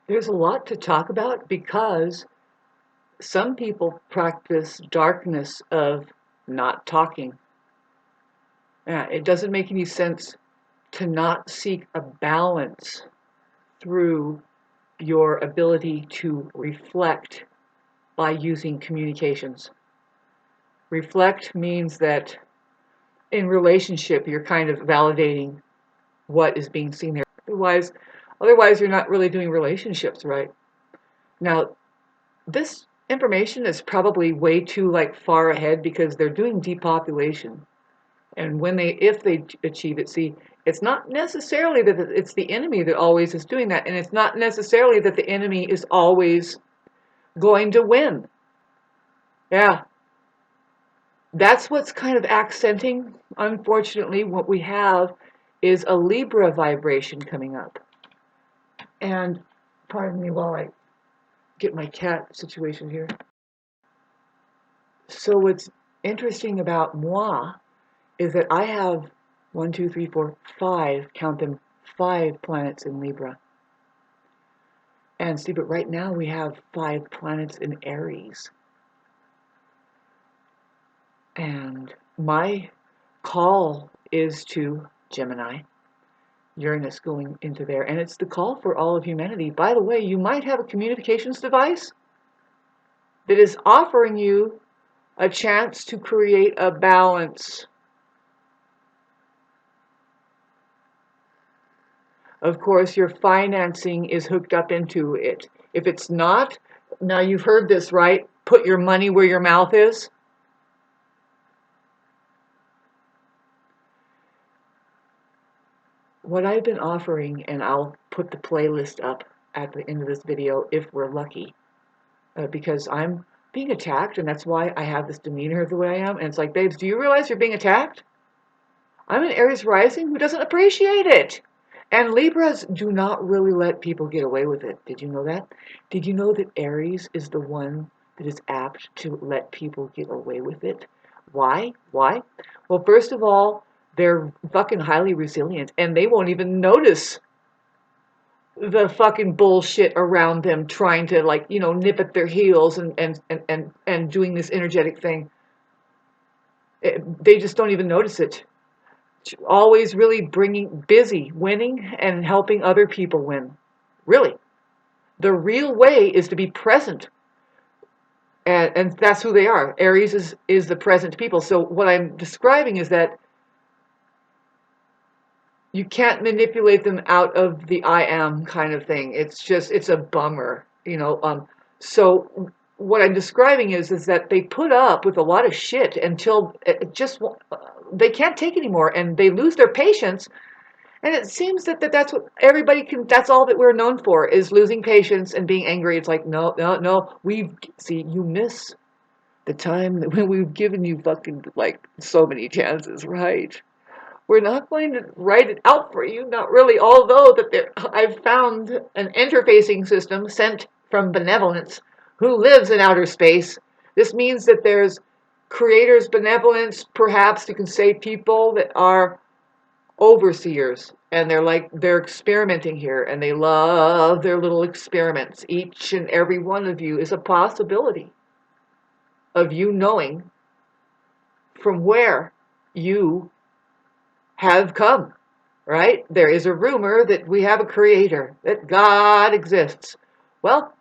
There's a lot to talk about because some people practice darkness of not talking. It doesn't make any sense to not seek a balance through your ability to reflect by using communications. Reflect means that in relationship, you're kind of validating what is being seen there. Otherwise, you're not really doing relationships right. Now, this information is probably way too far ahead because they're doing depopulation. And if they achieve it, see, it's not necessarily that it's the enemy that always is doing that, and it's not necessarily that the enemy is always going to win. Yeah, that's what's kind of accenting, unfortunately, what we have is a Libra vibration coming up. And pardon me while I get my cat situation here. So what's interesting about moi is that I have 1, 2, 3, 4, 5, count them, 5 planets in Libra. And see, but right now we have 5 planets in Aries. And my call is to Gemini, Uranus going into there, and it's the call for all of humanity. By the way, you might have a communications device that is offering you a chance to create a balance. Of course, your financing is hooked up into it. If it's not, now you've heard this, right? Put your money where your mouth is. What I've been offering, and I'll put the playlist up at the end of this video if we're lucky, because I'm being attacked, and that's why I have this demeanor the way I am. And it's like, babes, do you realize you're being attacked? I'm an Aries rising who doesn't appreciate it. And Libras do not really let people get away with it. Did you know that? Did you know that Aries is the one that is apt to let people get away with it? Why? Why? Well, first of all, they're fucking highly resilient and they won't even notice the fucking bullshit around them trying to nip at their heels and doing this energetic thing. They just don't even notice it. Always really busy winning and helping other people win. Really. The real way is to be present. And that's who they are. Aries is the present people. So what I'm describing is that you can't manipulate them out of the I am kind of thing. It's a bummer, So what I'm describing is that they put up with a lot of shit until they can't take anymore and they lose their patience. And it seems that's what everybody that's all that we're known for is losing patience and being angry. It's like, no, you miss the time that when we've given you fucking so many chances, right? We're not going to write it out for you, not really, although I've found an interfacing system sent from benevolence who lives in outer space. This means that there's creators' benevolence, perhaps you can say people that are overseers, and they're experimenting here, and they love their little experiments. Each and every one of you is a possibility of you knowing from where you have come, right? There is a rumor that we have a creator, that God exists. Well,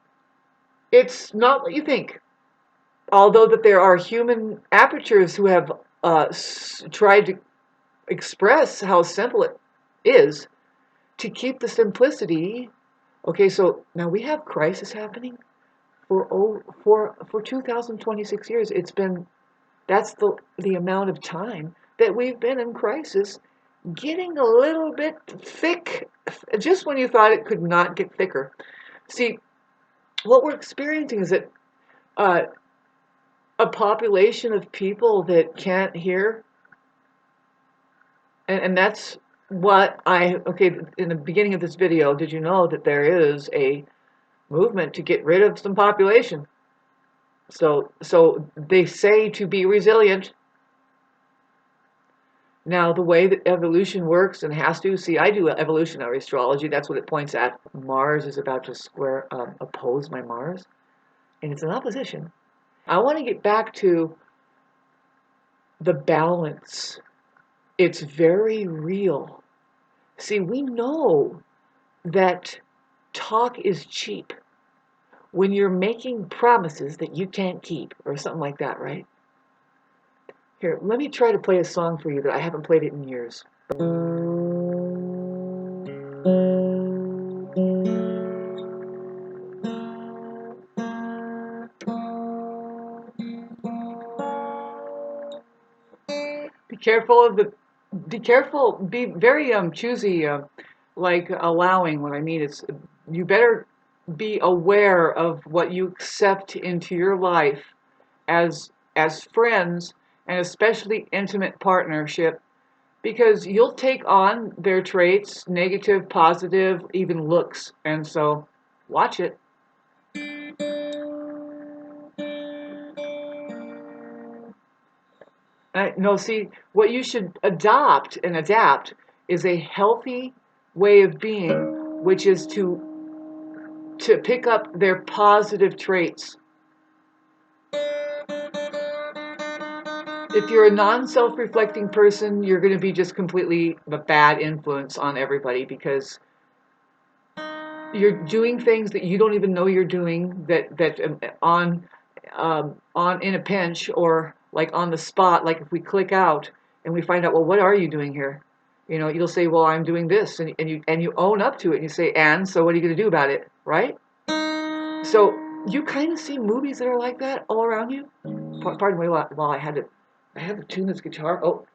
it's not what you think. Although that there are human apertures who have tried to express how simple it is to keep the simplicity. Okay, so now we have crisis happening for 2026 years. That's the amount of time that we've been in crisis, getting a little bit thick, just when you thought it could not get thicker. See, what we're experiencing is that a population of people that can't hear, and that's what in the beginning of this video, did you know that there is a movement to get rid of some population? So they say to be resilient. Now, the way that evolution works and has to, see, I do evolutionary astrology. That's what it points at. Mars is about to oppose my Mars, and it's in opposition. I want to get back to the balance. It's very real. See, we know that talk is cheap when you're making promises that you can't keep, or something like that, right? Here, let me try to play a song for you that I haven't played it in years. Be careful, be very choosy, like allowing. What I mean is, you better be aware of what you accept into your life as friends, and especially intimate partnership, because you'll take on their traits, negative, positive, even looks, and so watch it. No, see, what you should adopt and adapt is a healthy way of being, which is to pick up their positive traits. If you're a non-self-reflecting person, you're going to be just completely a bad influence on everybody, because you're doing things that you don't even know you're doing, that on in a pinch, or like on the spot, like if we click out and we find out, well, what are you doing here? You know, you'll say, well, I'm doing this, and you own up to it, and you say, and so what are you going to do about it, right? So you kind of see movies that are like that all around you. Pardon me, while I had to tune this guitar. Oh,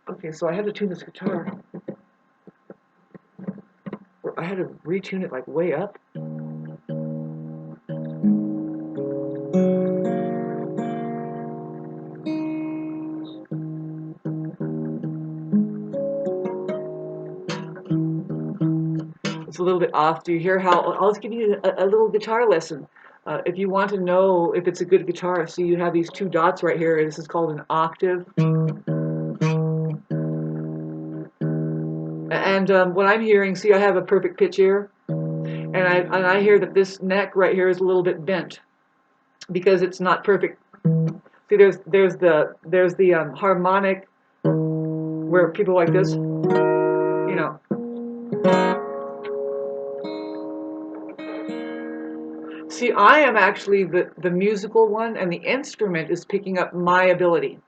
okay, so I had to tune this guitar. I had to retune it like way up. It's a little bit off. Do you hear how? I'll just give you a little guitar lesson. If you want to know if it's a good guitar, see, you have these two dots right here. This is called an octave. And what I'm hearing, see, I have a perfect pitch here, and I hear that this neck right here is a little bit bent because it's not perfect. See, there's the harmonic where people like this, you know. See, I am actually the musical one, and the instrument is picking up my ability.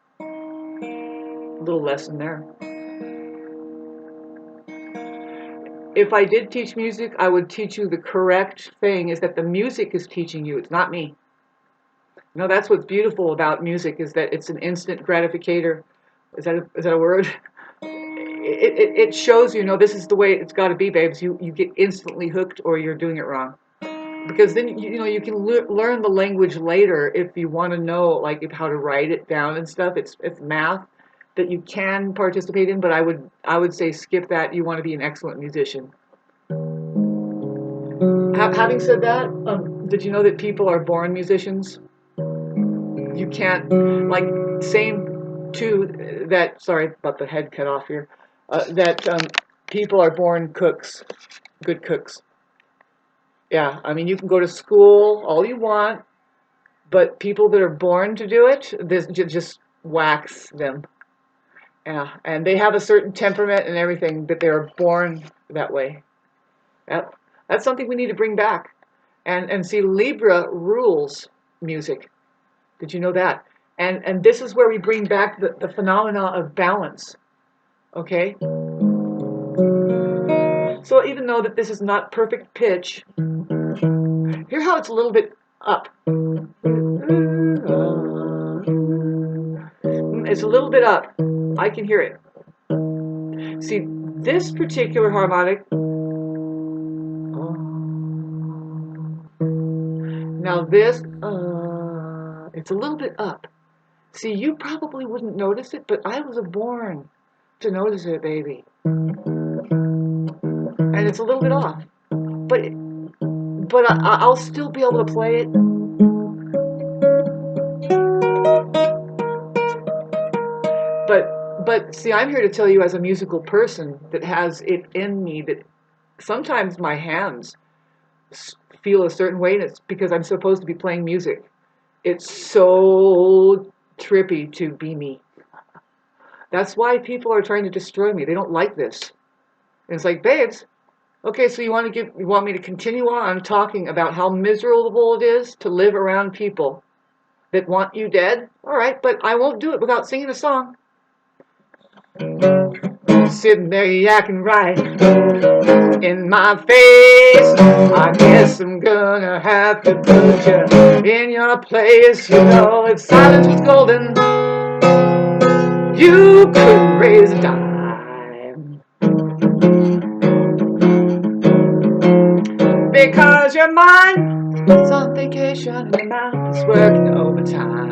Little lesson there. If I did teach music, I would teach you the correct thing, is that the music is teaching you. It's not me. You know, that's what's beautiful about music, is that it's an instant gratificator. Is that a word? It shows you, no, this is the way it's got to be, babes. You get instantly hooked, or you're doing it wrong. Because then you can learn the language later if you want to know, like, how to write it down and stuff. It's math that you can participate in, but I would say skip that. You want to be an excellent musician. Having said that, did you know that people are born musicians? You can't, like, same to that. Sorry about the head cut off here. That people are born cooks, good cooks. Yeah, I mean, you can go to school all you want, but people that are born to do it, this just wax them. Yeah, and they have a certain temperament and everything, but they are born that way. Yep. That's something we need to bring back. And see, Libra rules music. Did you know that? And this is where we bring back the phenomena of balance. Okay? So even though that this is not perfect pitch, hear how it's a little bit up. It's a little bit up. I can hear it. See, this particular harmonic, now this, it's a little bit up. See, you probably wouldn't notice it, but I was born to notice it, baby. And it's a little bit off. But I'll still be able to play it. But But see, I'm here to tell you as a musical person that has it in me that sometimes my hands feel a certain way, and it's because I'm supposed to be playing music. It's so trippy to be me. That's why people are trying to destroy me. They don't like this. And it's like, babes, okay, so you want me to continue on talking about how miserable it is to live around people that want you dead? All right, but I won't do it without singing a song. Sitting there yakking right in my face. I guess I'm gonna have to put you in your place. You know, if silence was golden, you couldn't raise a dime. Because your mind is on vacation and your mouth is working overtime.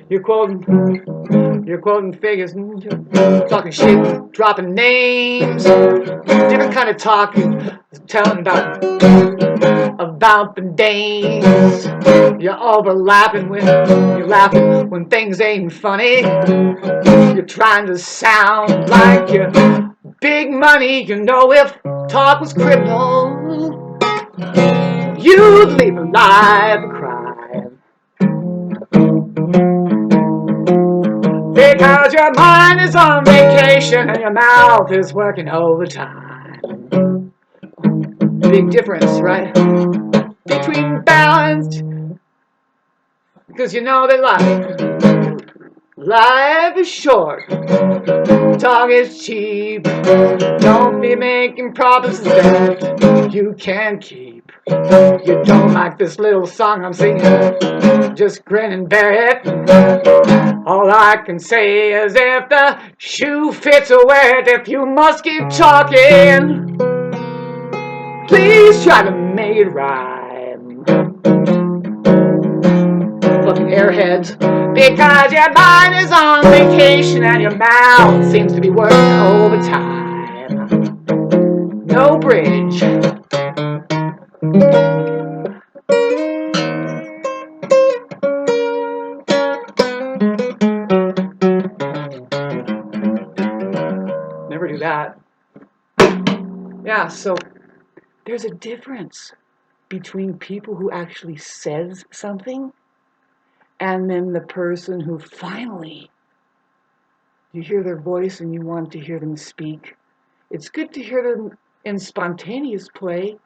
You're quoting figures, talking shit, dropping names, different kind of talk, telling about the days. You're overlapping when you're laughing when things ain't funny. You're trying to sound like you're big money. You know, if talk was criminal, you'd leave alive crying. Because your mind is on vacation and your mouth is working overtime. Big difference, right? Between balanced, because you know that life is short, talk is cheap. Don't be making promises that you can't keep. You don't like this little song I'm singing, just grin and bear it. All I can say is if the shoe fits, wear it. If you must keep talking, please try to make it rhyme. Fucking airheads. Because your mind is on vacation and your mouth seems to be working overtime. No bridge. Never do that. Yeah, so there's a difference between people who actually says something and then the person who finally you hear their voice and you want to hear them speak. It's good to hear them in spontaneous play,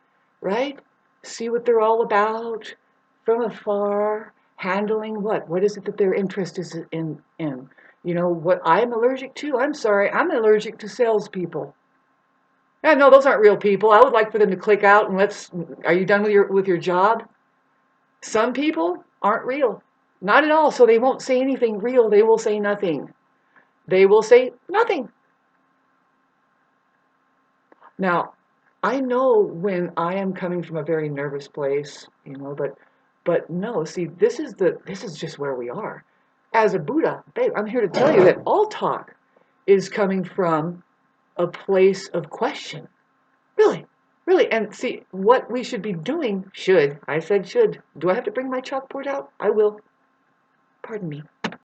right? See what they're all about from afar, handling what? What is it that their interest is in? You know, what I'm allergic to? I'm sorry, I'm allergic to salespeople. Yeah, no, those aren't real people. I would like for them to click out and are you done with your job? Some people aren't real. Not at all. So they won't say anything real. They will say nothing. They will say nothing. Now, I know when I am coming from a very nervous place, you know, but no, see, this is just where we are. As a Buddha, babe, I'm here to tell you that all talk is coming from a place of question. Really, really. And see, what we should be doing, I said should. Do I have to bring my chalkboard out? I will. Pardon me.